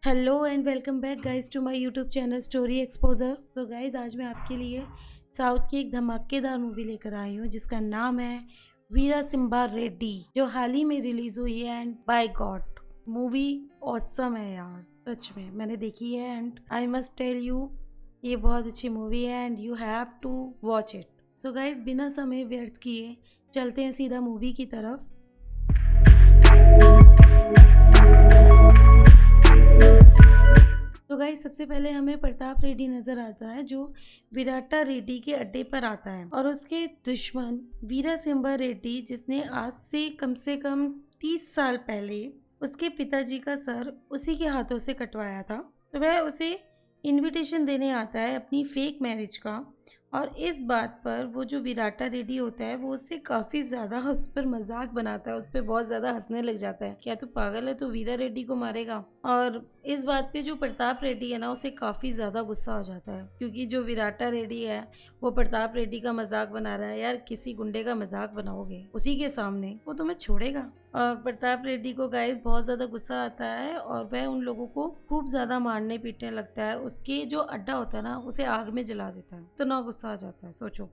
Hello and welcome back guys to my YouTube channel story exposure. So guys, आज मैं आपके लिए south की एक धमाकेदार मूवी लेकर आई हूँ जिसका नाम है वीरा सिम्बा रेड्डी, जो हाल ही में रिलीज हुई है। And by God, movie awesome है यार, सच में मैंने देखी है and I must tell you ये बहुत अच्छी मूवी है and you have to watch it. So guys, बिना समय व्यर्थ किए चलते हैं सीधा मूवी की तरफ। तो गाइस, सबसे पहले हमें प्रताप रेड्डी नजर आता है जो विराटा रेड्डी के अड्डे पर आता है, और उसके दुश्मन वीरा सिम्बा रेड्डी, जिसने आज से कम 30 साल पहले उसके पिताजी का सर उसी के हाथों से कटवाया था। तो वह उसे इनविटेशन देने आता है अपनी फेक मैरिज का, और इस बात पर वो जो विराटा रेड्डी होता है वो उससे काफ़ी ज़्यादा उस पर मजाक बनाता है, उस पर बहुत ज़्यादा हंसने लग जाता है। क्या तू पागल है, तो वीरा रेड्डी को मारेगा? और इस बात पे जो प्रताप रेड्डी है ना, उसे काफ़ी ज़्यादा गुस्सा हो जाता है, क्योंकि जो विराटा रेड्डी है वो प्रताप रेड्डी का मजाक बना रहा है। यार, किसी गुंडे का मजाक बनाओगे उसी के सामने, वो तुम्हें छोड़ेगा? और प्रताप रेड्डी को गाइस बहुत ज़्यादा गुस्सा आता है और वह उन लोगों को खूब ज़्यादा मारने पीटने लगता है। उसके जो अड्डा होता है ना, उसे आग में जला देता है। तो ना गुस्सा आ जाता है, सोचो।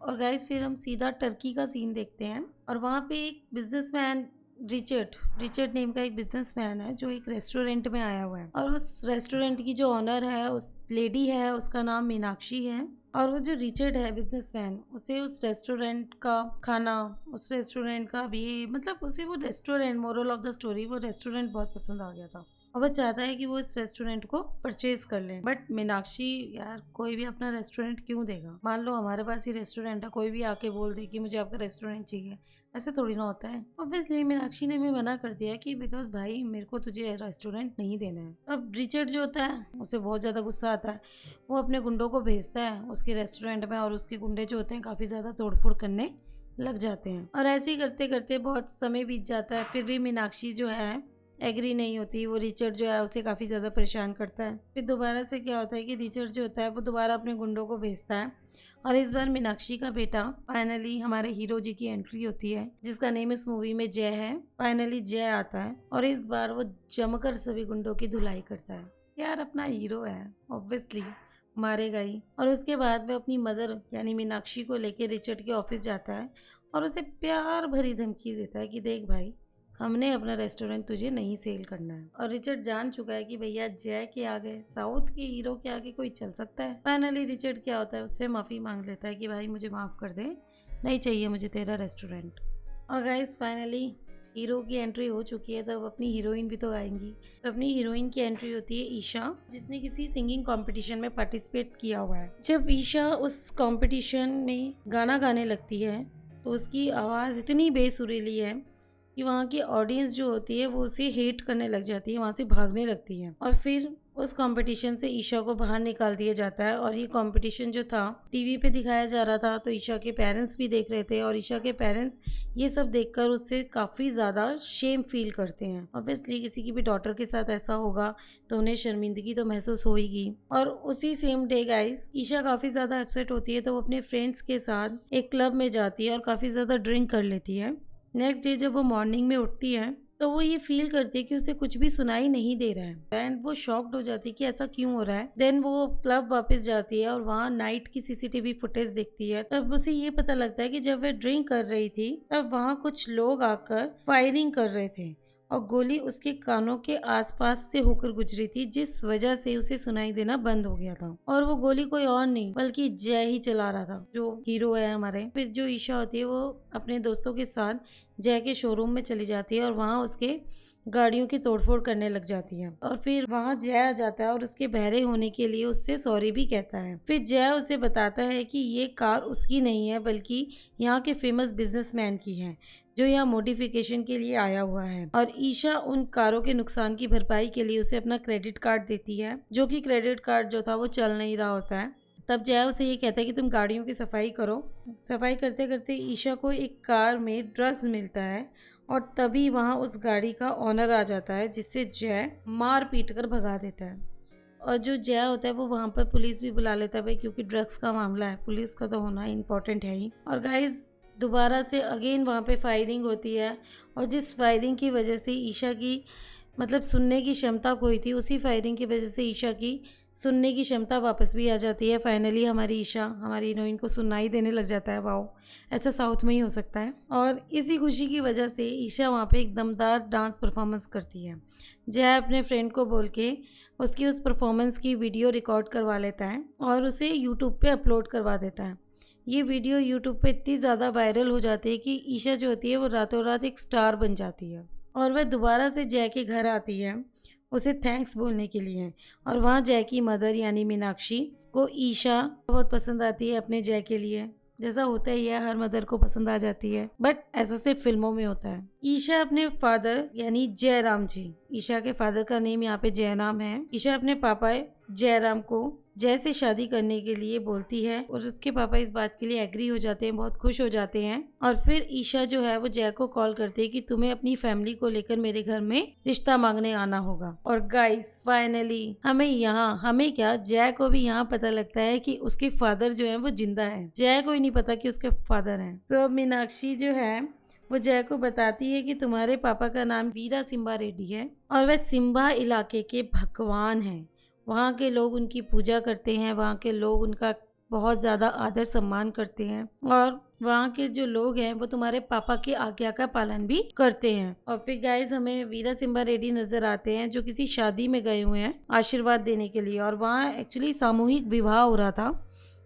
और गाइस, फिर हम सीधा टर्की का सीन देखते हैं, और वहाँ पे एक बिजनेसमैन रिचर्ड नेम का एक बिजनेसमैन है जो एक रेस्टोरेंट में आया हुआ है, और उस रेस्टोरेंट की जो ऑनर है, उस लेडी है, उसका नाम मीनाक्षी है। और वो जो रिचर्ड है बिजनेसमैन, उसे उस रेस्टोरेंट का खाना, उस रेस्टोरेंट का भी, मतलब उसे वो restaurant, moral of the story, वो रेस्टोरेंट बहुत पसंद आ गया था, और वह चाहता है कि वो इस रेस्टोरेंट को परचेज कर ले। बट मीनाक्षी, यार कोई भी अपना रेस्टोरेंट क्यों देगा? मान लो हमारे पास ही रेस्टोरेंट है, कोई भी आके बोल दे कि मुझे आपका रेस्टोरेंट चाहिए, ऐसे थोड़ी ना होता है। ऑब्वियसली मीनाक्षी ने भी मना कर दिया कि बिकॉज भाई, मेरे को तुझे रेस्टोरेंट नहीं देना है। अब रिचर्ड जो होता है उसे बहुत ज़्यादा गुस्सा आता है, वो अपने गुंडों को भेजता है उसके रेस्टोरेंट में, और उसके गुंडे जो होते हैं काफ़ी ज़्यादा तोड़फोड़ करने लग जाते हैं। और ऐसे ही करते करते बहुत समय बीत जाता है, फिर भी मीनाक्षी जो है एग्री नहीं होती। वो रिचर्ड जो है उसे काफ़ी ज़्यादा परेशान करता है। फिर दोबारा से क्या होता है कि रिचर्ड जो होता है वो दोबारा अपने गुंडों को भेजता है, और इस बार मीनाक्षी का बेटा, फाइनली हमारे हीरो जी की एंट्री होती है, जिसका नेम इस मूवी में जय है। फाइनली जय आता है, और इस बार वो जमकर सभी गुंडों की धुलाई करता है। यार, अपना हीरो है, ऑब्वियसली मारेगा ही। और उसके बाद वह अपनी मदर यानी मीनाक्षी को लेकर रिचर्ड के ऑफिस जाता है, और उसे प्यार भरी धमकी देता है कि देख भाई, हमने अपना रेस्टोरेंट तुझे नहीं सेल करना है। और रिचर्ड जान चुका है कि भैया, जय के आगे, साउथ के हीरो के आगे कोई चल सकता है। फाइनली रिचर्ड क्या होता है, उससे माफ़ी मांग लेता है कि भाई मुझे माफ़ कर दे, नहीं चाहिए मुझे तेरा रेस्टोरेंट। और गाइस, फाइनली हीरो की एंट्री हो चुकी है, तब अपनी हीरोइन भी तो आएंगी। तो अपनी हीरोइन की एंट्री होती है ईशा, जिसने किसी सिंगिंग कंपटीशन में पार्टिसिपेट किया हुआ है। जब ईशा उस कंपटीशन में गाना गाने लगती है, तो उसकी आवाज़ इतनी बेसुरीली है कि वहाँ की ऑडियंस जो होती है वो उसे हेट करने लग जाती है, वहाँ से भागने लगती है। और फिर उस कंपटीशन से ईशा को बाहर निकाल दिया जाता है। और ये कंपटीशन जो था टीवी पे दिखाया जा रहा था, तो ईशा के पेरेंट्स भी देख रहे थे, और ईशा के पेरेंट्स ये सब देखकर उससे काफ़ी ज़्यादा शेम फील करते हैं। ऑब्वियसली किसी की भी डॉटर के साथ ऐसा होगा तो उन्हें शर्मिंदगी तो महसूस होगी। और उसी सेम डे गाइस, ईशा काफ़ी ज़्यादा अपसेट होती है, तो वो अपने फ्रेंड्स के साथ एक क्लब में जाती है और काफ़ी ज़्यादा ड्रिंक कर लेती है। नेक्स्ट डे जब वो मॉर्निंग में उठती है, तो वो ये फील करती है कि उसे कुछ भी सुनाई नहीं दे रहा है, एंड वो शॉक्ड हो जाती है कि ऐसा क्यों हो रहा है। देन वो क्लब वापस जाती है और वहाँ नाइट की सीसीटीवी फुटेज देखती है। तब उसे ये पता लगता है कि जब वह ड्रिंक कर रही थी, तब वहाँ कुछ लोग आकर फायरिंग कर रहे थे, और गोली उसके कानों के आसपास से होकर गुजरी थी, जिस वजह से उसे सुनाई देना बंद हो गया था। और वो गोली कोई और नहीं बल्कि जय ही चला रहा था, जो हीरो है हमारे। फिर जो ईशा होती है वो अपने दोस्तों के साथ जय के शोरूम में चली जाती है, और वहाँ उसके गाड़ियों की तोड़फोड़ करने लग जाती है। और फिर वहाँ जय आ जाता है और उसके बहरे होने के लिए उससे सॉरी भी कहता है। फिर जय उसे बताता है कि ये कार उसकी नहीं है, बल्कि यहाँ के फेमस बिजनेसमैन की है, जो यहाँ मॉडिफिकेशन के लिए आया हुआ है। और ईशा उन कारों के नुकसान की भरपाई के लिए उसे अपना क्रेडिट कार्ड देती है, जो कि क्रेडिट कार्ड जो था वो चल नहीं रहा होता है। तब जय उसे ये कहता है कि तुम गाड़ियों की सफाई करो। सफाई करते करते ईशा को एक कार में ड्रग्स मिलता है, और तभी वहाँ उस गाड़ी का ऑनर आ जाता है, जिससे जय मार पीट कर भगा देता है। और जो जय होता है वो वहाँ पर पुलिस भी बुला लेता है भाई, क्योंकि ड्रग्स का मामला है, पुलिस का तो होना इम्पोर्टेंट है ही। और गाइज, दोबारा से अगेन वहाँ पे फायरिंग होती है, और जिस फायरिंग की वजह से ईशा की मतलब सुनने की क्षमता खोई थी, उसी फायरिंग की वजह से ईशा की सुनने की क्षमता वापस भी आ जाती है। फाइनली हमारी ईशा, हमारी हीरोइन को सुनाई देने लग जाता है। वाओ, ऐसा साउथ में ही हो सकता है। और इसी खुशी की वजह से ईशा वहाँ पे एक दमदार डांस परफॉर्मेंस करती है। जय अपने फ्रेंड को बोल के उसकी उस परफॉर्मेंस की वीडियो रिकॉर्ड करवा लेता है और उसे यूट्यूब पे अपलोड करवा देता है। ये वीडियो यूट्यूब पे इतनी ज़्यादा वायरल हो जाती है कि ईशा जो होती है वो रातों रात एक स्टार बन जाती है और वह दोबारा से जय के घर आती है उसे थैंक्स बोलने के लिए। और वहाँ जय की मदर यानी मीनाक्षी को ईशा बहुत पसंद आती है अपने जय के लिए। जैसा होता ही है, हर मदर को पसंद आ जाती है, बट ऐसा सिर्फ फिल्मों में होता है। ईशा अपने फादर यानी जयराम जी, ईशा के फादर का नेम यहाँ पे जयराम है। ईशा अपने पापा जयराम को जय से शादी करने के लिए बोलती है और उसके पापा इस बात के लिए एग्री हो जाते हैं, बहुत खुश हो जाते हैं। और फिर ईशा जो है वो जय को कॉल करती है कि तुम्हें अपनी फैमिली को लेकर मेरे घर में रिश्ता मांगने आना होगा। और गाइस फाइनली हमें क्या, जय को भी यहाँ पता लगता है कि उसके फादर जो है वो जिंदा है। जय को ही नहीं पता कि उसके फादर हैं। तो मीनाक्षी जो है वो जय को बताती है कि तुम्हारे पापा का नाम वीरा सिम्बा रेड्डी है और वह सिम्बा इलाके के भगवान हैं। वहाँ के लोग उनकी पूजा करते हैं, वहाँ के लोग उनका बहुत ज़्यादा आदर सम्मान करते हैं और वहाँ के जो लोग हैं वो तुम्हारे पापा की आज्ञा का पालन भी करते हैं। और फिर गाइस हमें वीरा सिम्बा रेड्डी नजर आते हैं जो किसी शादी में गए हुए हैं आशीर्वाद देने के लिए। और वहाँ एक्चुअली सामूहिक विवाह हो रहा था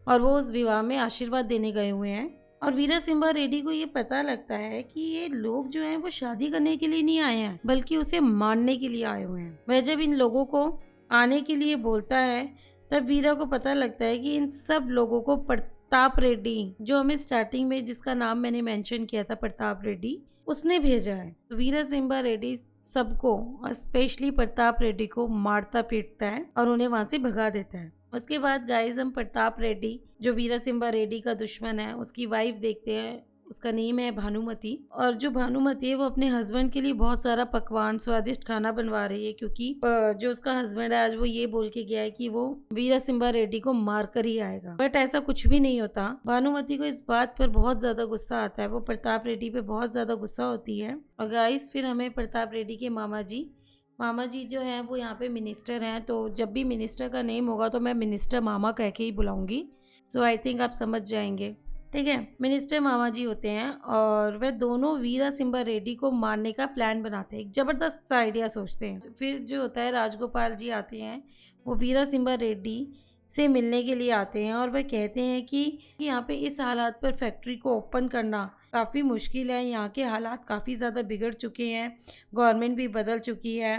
और वो उस विवाह में आशीर्वाद देने गए हुए हैं। और वीरा सिम्बा रेड्डी को ये पता लगता है कि ये लोग जो हैं वो शादी करने के लिए नहीं आए हैं बल्कि उसे मारने के लिए आए हुए हैं। वह जब इन लोगों को आने के लिए बोलता है तब वीरा को पता लगता है कि इन सब लोगों को प्रताप रेड्डी, जो हमें स्टार्टिंग में जिसका नाम मैंने मेंशन किया था प्रताप रेड्डी, उसने भेजा है। तो वीरा सिम्बा रेड्डी सबको और स्पेशली प्रताप रेड्डी को मारता पीटता है और उन्हें वहां से भगा देता है। उसके बाद गाइस हम प्रताप रेड्डी जो वीरा सिम्बा रेड्डी का दुश्मन है उसकी वाइफ देखते हैं। उसका नेम है भानुमति और जो भानुमति है वो अपने हस्बैंड के लिए बहुत सारा पकवान स्वादिष्ट खाना बनवा रही है क्योंकि जो उसका हस्बैंड है आज वो ये बोल के गया है कि वो वीरा सिम्बा रेड्डी को मार कर ही आएगा। बट ऐसा कुछ भी नहीं होता। भानुमति को इस बात पर बहुत ज्यादा गुस्सा आता है, वो प्रताप रेड्डी पे बहुत ज्यादा गुस्सा होती है। और गाइस फिर हमें प्रताप रेड्डी के मामा जी जो हैं वो यहाँ पे मिनिस्टर हैं, तो जब भी मिनिस्टर का नेम होगा तो मैं मिनिस्टर मामा कह के ही बुलाऊंगी। सो आई थिंक आप समझ जाएंगे, ठीक है। मिनिस्टर मामा जी होते हैं और वह दोनों वीरा सिम्बा रेड्डी को मारने का प्लान बनाते हैं, एक जबरदस्त आइडिया सोचते हैं। फिर जो होता है राजगोपाल जी आते हैं, वो वीरा सिम्बा रेड्डी से मिलने के लिए आते हैं और वह कहते हैं कि यहाँ पे इस हालात पर फैक्ट्री को ओपन करना काफ़ी मुश्किल है। यहाँ के हालात काफ़ी ज़्यादा बिगड़ चुके हैं, गवर्नमेंट भी बदल चुकी है,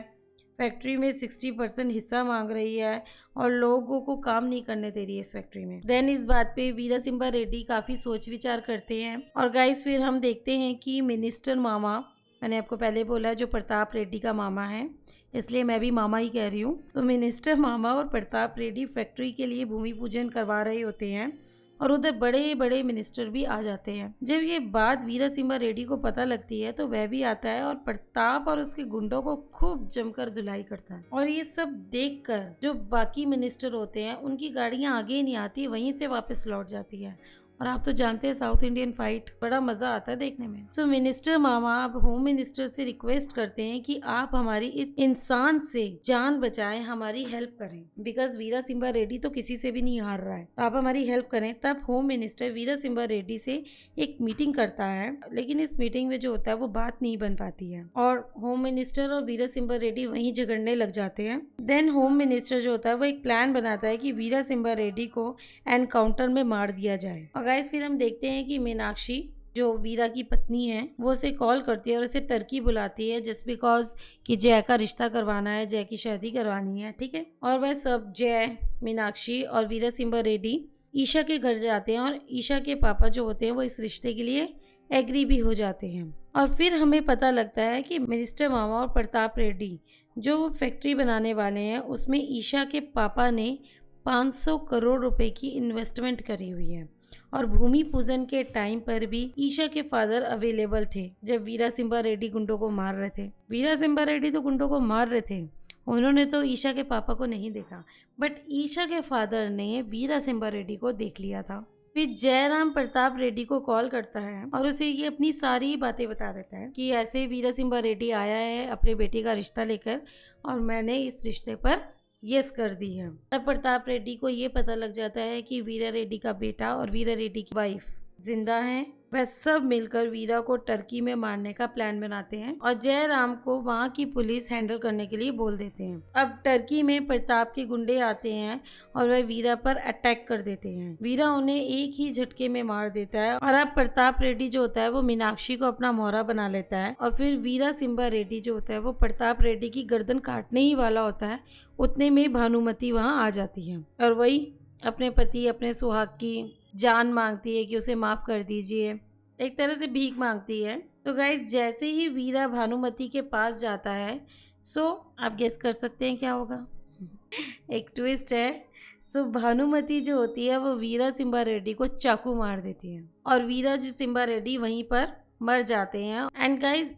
फैक्ट्री में 60% हिस्सा मांग रही है और लोगों को काम नहीं करने दे रही है इस फैक्ट्री में। देन इस बात पे वीरा सिम्बा रेड्डी काफ़ी सोच विचार करते हैं। और गाइस फिर हम देखते हैं कि मिनिस्टर मामा, मैंने आपको पहले बोला जो प्रताप रेड्डी का मामा है, इसलिए मैं भी मामा ही कह रही हूँ। तो मिनिस्टर मामा और प्रताप रेड्डी फैक्ट्री के लिए भूमि पूजन करवा रहे होते हैं और उधर बड़े बड़े मिनिस्टर भी आ जाते हैं। जब ये बात वीरा सिम्बा रेड्डी को पता लगती है तो वह भी आता है और प्रताप और उसके गुंडों को खूब जमकर धुलाई करता है। और ये सब देखकर जो बाकी मिनिस्टर होते हैं उनकी गाड़ियां आगे ही नहीं आती, वहीं से वापस लौट जाती है। और आप तो जानते हैं साउथ इंडियन फाइट बड़ा मजा आता है देखने में। सो मिनिस्टर मामा अब होम मिनिस्टर से रिक्वेस्ट करते हैं कि आप हमारी इस इंसान से जान बचाएं, हमारी हेल्प करें, बिकॉज वीरा सिम्बा रेड्डी तो किसी से भी नहीं हार रहा है, तो आप हमारी हेल्प करें। तब होम मिनिस्टर वीरा सिम्बा रेड्डी से एक मीटिंग करता है, लेकिन इस मीटिंग में जो होता है वो बात नहीं बन पाती है और होम मिनिस्टर और वीरा सिम्बा रेड्डी वहीं झगड़ने लग जाते हैं। देन होम मिनिस्टर जो होता है वो एक प्लान बनाता है कि वीरा सिम्बा रेड्डी को एनकाउंटर में मार दिया जाए। और गाइस फिर हम देखते हैं कि मीनाक्षी जो वीरा की पत्नी है वो उसे कॉल करती है और उसे टर्की बुलाती है जस्ट बिकॉज कि जय का रिश्ता करवाना है, जय की शादी करवानी है, ठीक है। और वह सब जय, मीनाक्षी और वीरा सिम्बा रेड्डी ईशा के घर जाते हैं और ईशा के पापा जो होते हैं वो इस रिश्ते के लिए एग्री भी हो जाते हैं। और फिर हमें पता लगता है कि मिनिस्टर मामा और प्रताप रेड्डी जो फैक्ट्री बनाने वाले हैं उसमें ईशा के पापा ने 500 करोड़ रुपए की इन्वेस्टमेंट करी हुई है और भूमि पूजन के टाइम पर भी ईशा के फादर अवेलेबल थे जब वीरा सिम्बा रेड्डी गुंडों को मार रहे थे। वीरा सिम्बा रेड्डी तो गुंडों को मार रहे थे, उन्होंने तो ईशा के पापा को नहीं देखा, बट ईशा के फादर ने वीरा सिम्बा रेड्डी को देख लिया था। फिर जयराम प्रताप रेड्डी को कॉल करता है और उसे ये अपनी सारी बातें बता देता है कि ऐसे वीरासिंबा रेड्डी आया है अपने बेटे का रिश्ता लेकर और मैंने इस रिश्ते पर यस कर दी है। तब प्रताप रेड्डी को ये पता लग जाता है कि वीरा रेड्डी का बेटा और वीरा रेड्डी की वाइफ जिंदा हैं। वह सब मिलकर वीरा को टर्की में मारने का प्लान बनाते हैं और जयराम को वहाँ की पुलिस हैंडल करने के लिए बोल देते हैं। अब टर्की में प्रताप के गुंडे आते हैं और वह वीरा पर अटैक कर देते हैं। वीरा उन्हें एक ही झटके में मार देता है और अब प्रताप रेड्डी जो होता है वो मीनाक्षी को अपना मोहरा बना लेता है और फिर वीरासिंबा रेड्डी जो होता है वो प्रताप रेड्डी की गर्दन काटने ही वाला होता है। उतने में भानुमति वहाँ आ जाती है और वही अपने पति अपने सुहाग की जान मांगती है कि उसे माफ कर दीजिए, एक तरह से भीख मांगती है। तो गाइस जैसे ही वीरा भानुमति के पास जाता है आप गेस कर सकते हैं क्या होगा। एक ट्विस्ट है। भानुमति जो होती है वो वीरासिंबा रेड्डी को चाकू मार देती है और वीरासिंबा रेड्डी वहीं पर मर जाते हैं। एंड गाइस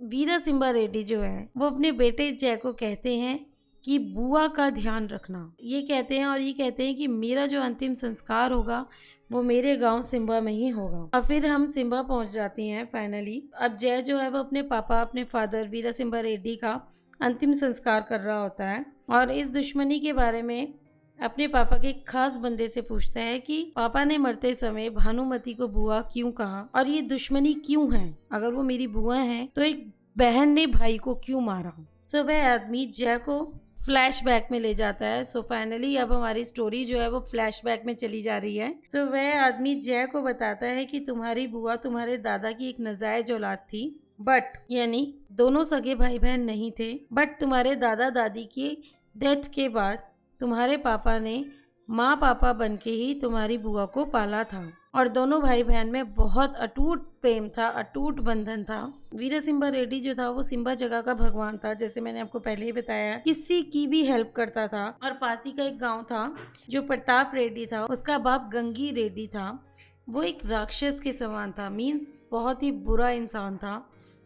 वीरासिंबा रेड्डी जो है वो अपने बेटे जय को कहते हैं कि बुआ का ध्यान रखना, ये कहते हैं और ये कहते हैं कि मेरा जो अंतिम संस्कार होगा वो मेरे गांव सिम्बा में ही होगा। और फिर हम सिम्बा पहुंच जाती हैं फाइनली। अब जय जो है वो अपने पापा अपने फादर वीरासिंबा रेड्डी का अंतिम संस्कार कर रहा होता है और इस दुश्मनी के बारे में अपने पापा के एक खास बंदे से पूछता है कि पापा ने मरते समय भानुमति को बुआ क्यों कहा और ये दुश्मनी क्यों है, अगर वो मेरी बुआ है तो एक बहन ने भाई को क्यों मारा। वह आदमी जय को फ्लैशबैक में ले जाता है। फाइनली अब हमारी स्टोरी जो है वो फ्लैशबैक में चली जा रही है। वह आदमी जय को बताता है कि तुम्हारी बुआ तुम्हारे दादा की एक नाजायज औलाद थी, बट यानी दोनों सगे भाई बहन नहीं थे, बट तुम्हारे दादा दादी की डेथ के बाद तुम्हारे पापा ने माँ पापा बन के ही तुम्हारी बुआ को पाला था और दोनों भाई बहन में बहुत अटूट प्रेम था, अटूट बंधन था। वीरासिंबा रेड्डी जो था वो सिम्बा जगह का भगवान था, जैसे मैंने आपको पहले ही बताया। किसी की भी हेल्प करता था। और पासी का एक गांव था जो प्रताप रेड्डी था, उसका बाप गंगी रेड्डी था, वो एक राक्षस के समान था, मीन्स बहुत ही बुरा इंसान था।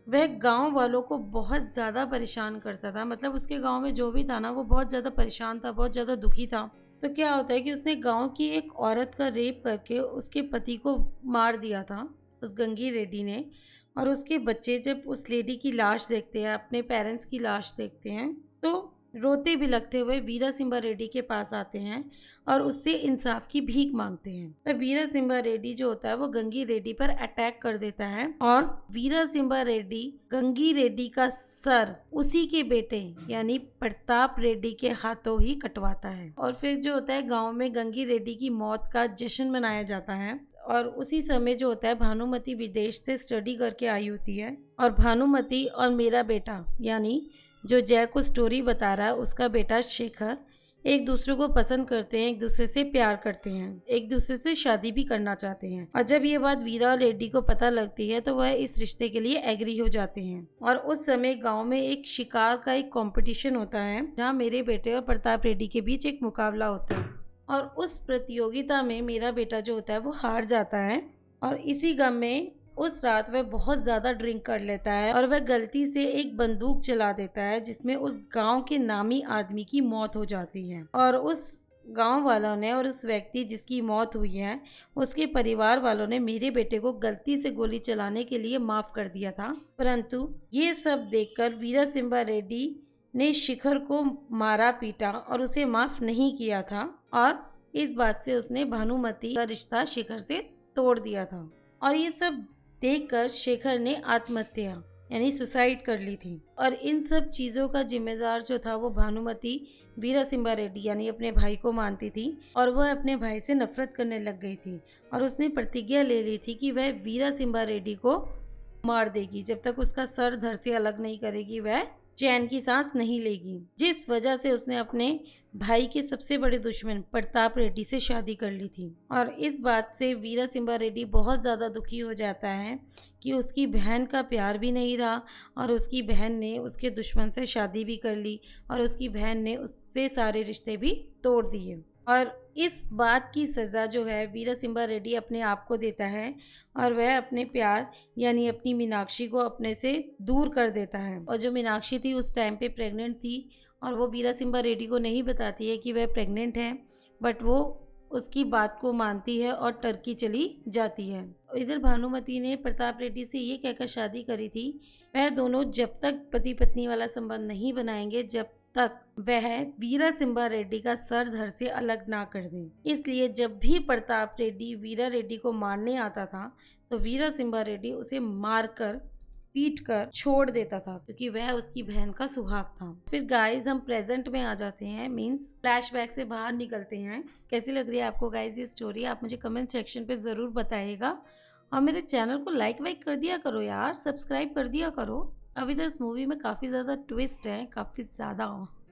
वह गांव वालों को बहुत ज़्यादा परेशान करता था, मतलब उसके गांव में जो भी था ना वो बहुत ज़्यादा परेशान था, बहुत ज़्यादा दुखी था। तो क्या होता है कि उसने गांव की एक औरत का रेप करके उसके पति को मार दिया था, उस गंगी रेड्डी ने। और उसके बच्चे जब उस लेडी की लाश देखते हैं, अपने पेरेंट्स की लाश देखते हैं, तो रोते बिलखते हुए वीरासिंबा रेड्डी के पास आते हैं और उससे इंसाफ की भीख मांगते हैं। तो वीरासिंबा रेड्डी जो होता है वो गंगी रेड्डी पर अटैक कर देता है और वीरासिंबा रेड्डी गंगी रेड्डी का सर उसी के बेटे यानी प्रताप रेड्डी के हाथों ही कटवाता है। और फिर जो होता है गांव में गंगी रेड्डी की मौत का जश्न मनाया जाता है। और उसी समय जो होता है भानुमति विदेश से स्टडी करके आई होती है और भानुमति और मेरा बेटा यानी जो जय को स्टोरी बता रहा है उसका बेटा शेखर एक दूसरे को पसंद करते हैं, एक दूसरे से प्यार करते हैं, एक दूसरे से शादी भी करना चाहते हैं। और जब ये बात वीरा और रेड्डी को पता लगती है तो वह इस रिश्ते के लिए एग्री हो जाते हैं। और उस समय गांव में एक शिकार का एक कंपटीशन होता है जहां मेरे बेटे और प्रताप रेड्डी के बीच एक मुकाबला होता है और उस प्रतियोगिता में मेरा बेटा जो होता है वो हार जाता है और इसी गम में उस रात वह बहुत ज़्यादा ड्रिंक कर लेता है और वह गलती से एक बंदूक चला देता है जिसमें उस गांव के नामी आदमी की मौत हो जाती है। और उस गांव वालों ने और उस व्यक्ति जिसकी मौत हुई है उसके परिवार वालों ने मेरे बेटे को गलती से गोली चलाने के लिए माफ़ कर दिया था। परंतु ये सब देखकर वीरासिंबा रेड्डी ने शिखर को मारा पीटा और उसे माफ़ नहीं किया था और इस बात से उसने भानुमति का रिश्ता शेखर से तोड़ दिया था। और ये सब देखकर शेखर ने आत्महत्या यानी सुसाइड कर ली थी। और इन सब चीज़ों का जिम्मेदार जो था वो भानुमति वीरासिंबा रेड्डी यानी अपने भाई को मानती थी और वह अपने भाई से नफरत करने लग गई थी और उसने प्रतिज्ञा ले ली थी कि वह वीरासिंबा रेड्डी को मार देगी, जब तक उसका सर धड़ से अलग नहीं करेगी वह चैन की सांस नहीं लेगी। जिस वजह से उसने अपने भाई के सबसे बड़े दुश्मन प्रताप रेड्डी से शादी कर ली थी। और इस बात से वीरासिंबा रेड्डी बहुत ज़्यादा दुखी हो जाता है कि उसकी बहन का प्यार भी नहीं रहा और उसकी बहन ने उसके दुश्मन से शादी भी कर ली और उसकी बहन ने उससे सारे रिश्ते भी तोड़ दिए। और इस बात की सज़ा जो है वीरासिंबा रेड्डी अपने आप को देता है और वह अपने प्यार यानी अपनी मीनाक्षी को अपने से दूर कर देता है। और जो मीनाक्षी थी उस टाइम पे प्रेग्नेंट थी और वो वीरासिंबा रेड्डी को नहीं बताती है कि वह प्रेग्नेंट है, बट वो उसकी बात को मानती है और टर्की चली जाती है। इधर भानुमति ने प्रताप रेड्डी से ये कहकर शादी करी थी, वह दोनों जब तक पति पत्नी वाला संबंध नहीं बनाएंगे जब तक वह वीरा सिंबा रेड्डी का सर धड़ से अलग ना कर दें। इसलिए जब भी प्रताप रेड्डी वीरा रेड्डी को मारने आता था तो वीरा सिंबा रेड्डी उसे मारकर पीट कर छोड़ देता था, क्योंकि वह उसकी बहन का सुहाग था। फिर गाइस हम प्रेजेंट में आ जाते हैं, मींस फ्लैशबैक से बाहर निकलते हैं। कैसी लग रही है आपको गाइस ये स्टोरी, आप मुझे कमेंट सेक्शन पे ज़रूर बताइएगा। और मेरे चैनल को लाइक वाइक कर दिया करो यार, सब्सक्राइब कर दिया करो। अभी तो इस मूवी में काफ़ी ज़्यादा ट्विस्ट है, काफ़ी ज़्यादा।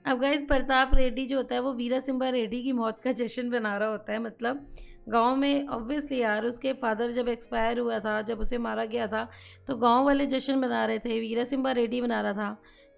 अब गाइस प्रताप रेड्डी जो होता है वो वीरा सिंबा रेड्डी की मौत का जश्न बना रहा होता है। मतलब गांव में ऑब्वियसली यार उसके फादर जब एक्सपायर हुआ था, जब उसे मारा गया था, तो गांव वाले जश्न बना रहे थे, वीरा सिंबा रेड्डी बना रहा था,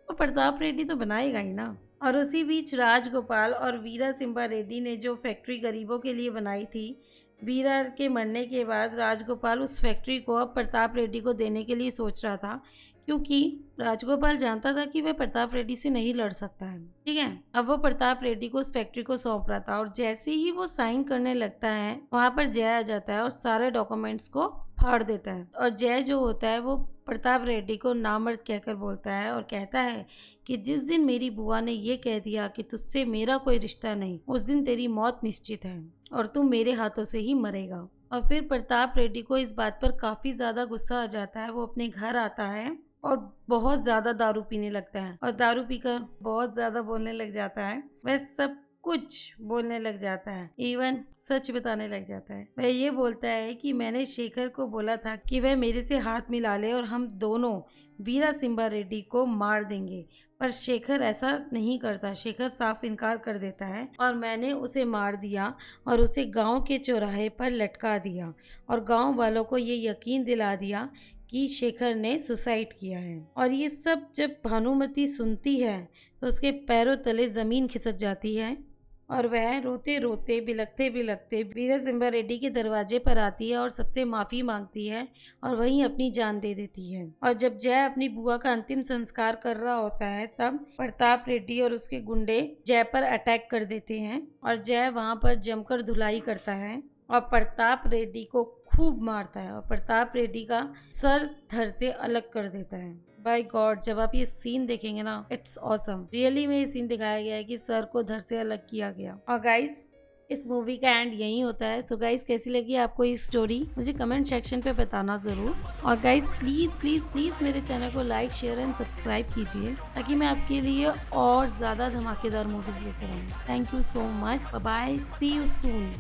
तो प्रताप रेड्डी तो बनाएगा ही ना। और उसी बीच राजगोपाल और वीरा सिंबा रेड्डी ने जो फैक्ट्री गरीबों के लिए बनाई थी, वीरा के मरने के बाद राजगोपाल उस फैक्ट्री को अब प्रताप रेड्डी को देने के लिए सोच रहा था, क्योंकि राजगोपाल जानता था कि वह प्रताप रेड्डी से नहीं लड़ सकता है। ठीक है, अब वो प्रताप रेड्डी को उस फैक्ट्री को सौंप रहा था और जैसे ही वो साइन करने लगता है वहां पर जय आ जाता है और सारे डॉक्यूमेंट्स को फाड़ देता है। और जय जो होता है वो प्रताप रेड्डी को नामर्द कहकर बोलता है और कहता है कि जिस दिन मेरी बुआ ने ये कह दिया कि तुझसे मेरा कोई रिश्ता नहीं, उस दिन तेरी मौत निश्चित है और तू मेरे हाथों से ही मरेगा। और फिर प्रताप रेड्डी को इस बात पर काफी ज्यादा गुस्सा आ जाता है। वो अपने घर आता है और बहुत ज़्यादा दारू पीने लगता है और दारू पीकर बहुत ज़्यादा बोलने लग जाता है। वह सब कुछ बोलने लग जाता है, इवन सच बताने लग जाता है। वह ये बोलता है कि मैंने शेखर को बोला था कि वह मेरे से हाथ मिला ले और हम दोनों वीरा सिंबा रेड्डी को मार देंगे, पर शेखर ऐसा नहीं करता। शेखर साफ इनकार कर देता है और मैंने उसे मार दिया और उसे गांव के चौराहे पर लटका दिया और गांव वालों को ये यकीन दिला दिया कि शेखर ने सुसाइड किया है। और ये सब जब भानुमति सुनती है तो उसके पैरों तले ज़मीन खिसक जाती है और वह रोते रोते बिलखते बिलखते वीरा सिंबा रेड्डी के दरवाजे पर आती है और सबसे माफ़ी मांगती है और वहीं अपनी जान दे देती है। और जब जय अपनी बुआ का अंतिम संस्कार कर रहा होता है तब प्रताप रेड्डी और उसके गुंडे जय पर अटैक कर देते हैं और जय वहां पर जमकर धुलाई करता है और प्रताप रेड्डी को खूब मारता है और प्रताप रेड्डी का सर धड़ से अलग कर देता है। बाय गॉड, जब आप ये सीन देखेंगे ना, इट्स ऑसम। रियली में ये सीन दिखाया गया है कि सर को धड़ से अलग किया गया। और गाइस इस मूवी का एंड यही होता है। सो गाइस कैसी लगी आपको ये स्टोरी, मुझे कमेंट सेक्शन पे बताना ज़रूर। और गाइस प्लीज़ प्लीज़ प्लीज़ मेरे चैनल को लाइक शेयर एंड सब्सक्राइब कीजिए ताकि मैं आपके लिए और ज़्यादा धमाकेदार मूवीज़ लेकर आऊँ। Thank you so much, bye, see you soon.